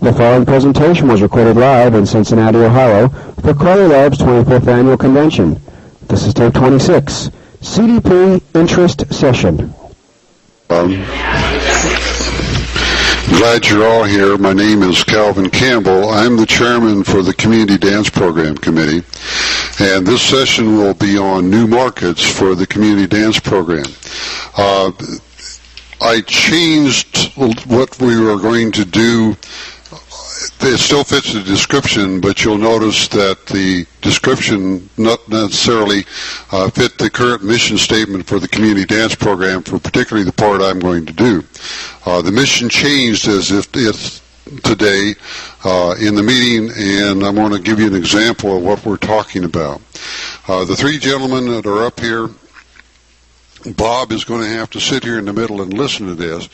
The following presentation was recorded live in Cincinnati, Ohio for CALLERLAB's 25th Annual Convention. This is tape 26, CDP Interest Session. Glad you're all here. My name is Calvin Campbell. I'm the chairman for the Community Dance Program Committee, and this session will be on new markets for the Community Dance Program. I changed what we were going to do. It still fits the description, but you'll notice that the description not necessarily fit the current mission statement for the Community Dance Program, for particularly the part I'm going to do. The mission changed as if it's today in the meeting, and I'm going to give you an example of what we're talking about. The three gentlemen that are up here, Bob is going to have to sit here in the middle and listen to this.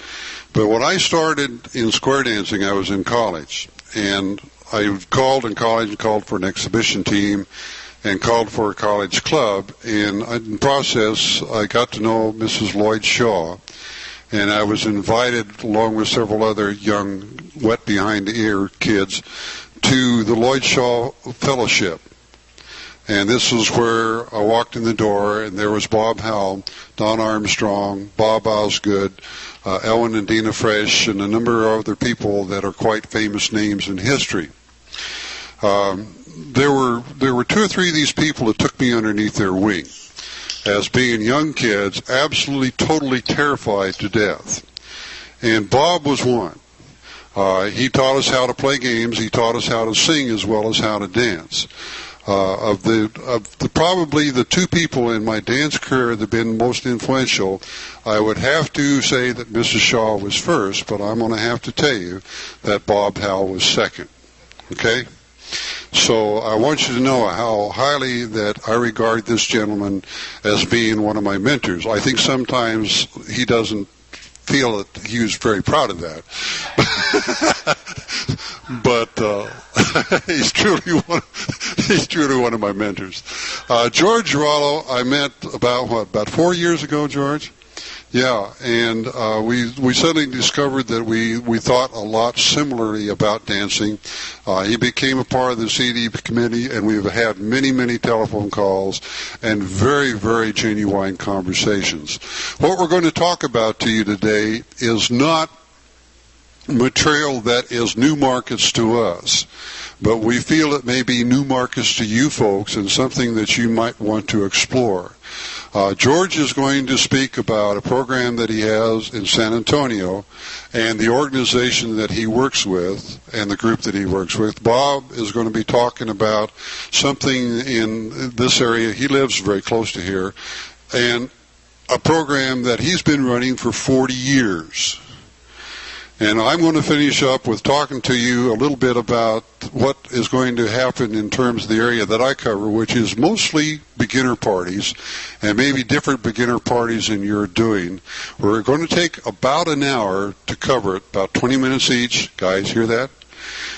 But when I started in square dancing, I was in college. And I called in college and called for an exhibition team and called for a college club. And in the process, I got to know Mrs. Lloyd Shaw. And I was invited, along with several other young, wet behind the ear kids, to the Lloyd Shaw Fellowship. And this was where I walked in the door, and there was Bob Howell, Don Armstrong, Bob Osgood, Ellen and Dina Fresh, and a number of other people that are quite famous names in history. There were two or three of these people that took me underneath their wing as being young kids, absolutely, totally terrified to death. And Bob was one. He taught us how to play games. He taught us how to sing as well as how to dance. Of the probably the two people in my dance career that have been most influential, I would have to say that Mrs. Shaw was first, but I'm going to have to tell you that Bob Howell was second. Okay? So I want you to know how highly that I regard this gentleman as being one of my mentors. I think sometimes he doesn't feel that he was very proud of that. But he's truly one of my mentors. George Rollo, I met about 4 years ago, George? Yeah, and we suddenly discovered that we thought a lot similarly about dancing. He became a part of the CDP committee, and we've had many, many telephone calls and very, very genuine conversations. What we're going to talk about to you today is not material that is new markets to us, but we feel it may be new markets to you folks and something that you might want to explore. George is going to speak about a program that he has in San Antonio and the organization that he works with and the group that he works with. Bob is going to be talking about something in this area. He lives very close to here, and a program that he's been running for 40 years. And I'm going to finish up with talking to you a little bit about what is going to happen in terms of the area that I cover, which is mostly beginner parties, and maybe different beginner parties than you're doing. We're going to take about an hour to cover it, about 20 minutes each. Guys, hear that?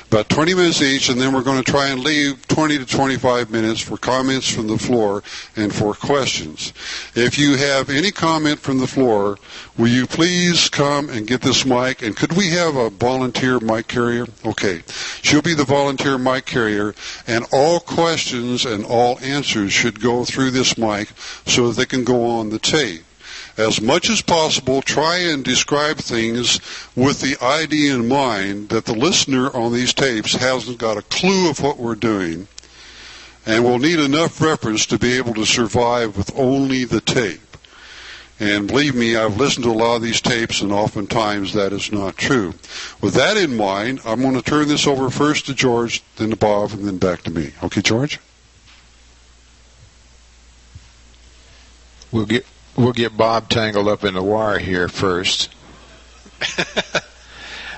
About 20 minutes each, and then we're going to try and leave 20 to 25 minutes for comments from the floor and for questions. If you have any comment from the floor, will you please come and get this mic? And could we have a volunteer mic carrier? Okay. She'll be the volunteer mic carrier, and all questions and all answers should go through this mic so that they can go on the tape. As much as possible, try and describe things with the idea in mind that the listener on these tapes hasn't got a clue of what we're doing, and will need enough reference to be able to survive with only the tape. And believe me, I've listened to a lot of these tapes, and oftentimes that is not true. With that in mind, I'm going to turn this over first to George, then to Bob, and then back to me. Okay, George? We'll get Bob tangled up in the wire here first.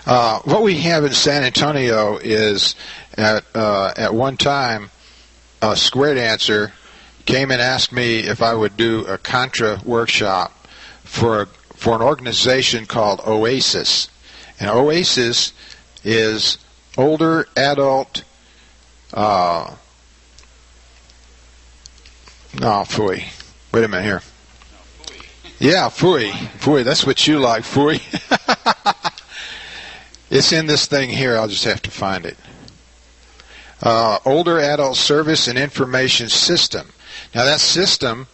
What we have in San Antonio is, at one time, a square dancer came and asked me if I would do a Contra workshop for an organization called Oasis. And Oasis is older adult, wait a minute here. Yeah, Fooey. Fooey, that's what you like, Fooey. It's in this thing here. I'll just have to find it. Older Adult Service and Information System. Now that system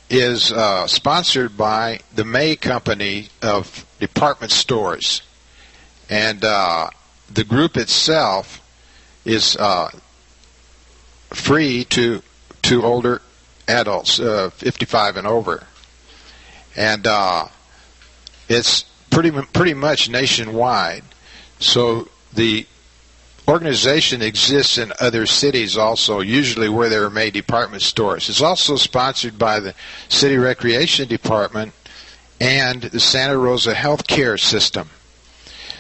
is sponsored by the May Company of Department Stores. And the group itself is free to older adults, 55 and over. And it's pretty much nationwide. So the organization exists in other cities also, usually where there are May department stores. It's also sponsored by the City Recreation Department and the Santa Rosa Healthcare System.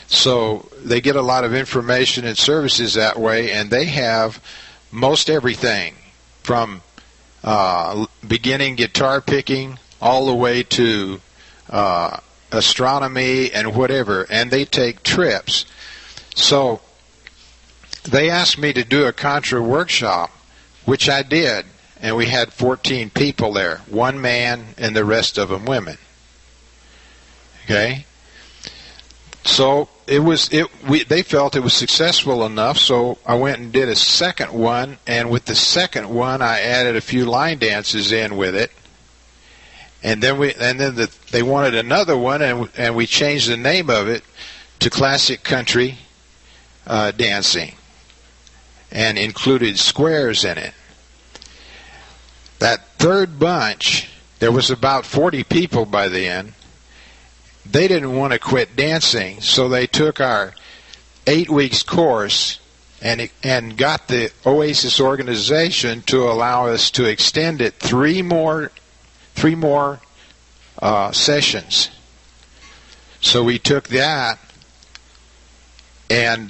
So they get a lot of information and services that way, and they have most everything from beginning guitar picking all the way to astronomy and whatever, and they take trips. So they asked me to do a Contra workshop, which I did, and we had 14 people there, one man and the rest of them women. Okay? So they felt it was successful enough, so I went and did a second one, and with the second one I added a few line dances in with it. And then they wanted another one, and we changed the name of it to Classic Country Dancing, and included squares in it. That third bunch, there was about 40 people by the end. They didn't want to quit dancing, so they took our 8 weeks course and got the Oasis organization to allow us to extend it three more sessions. So we took that, and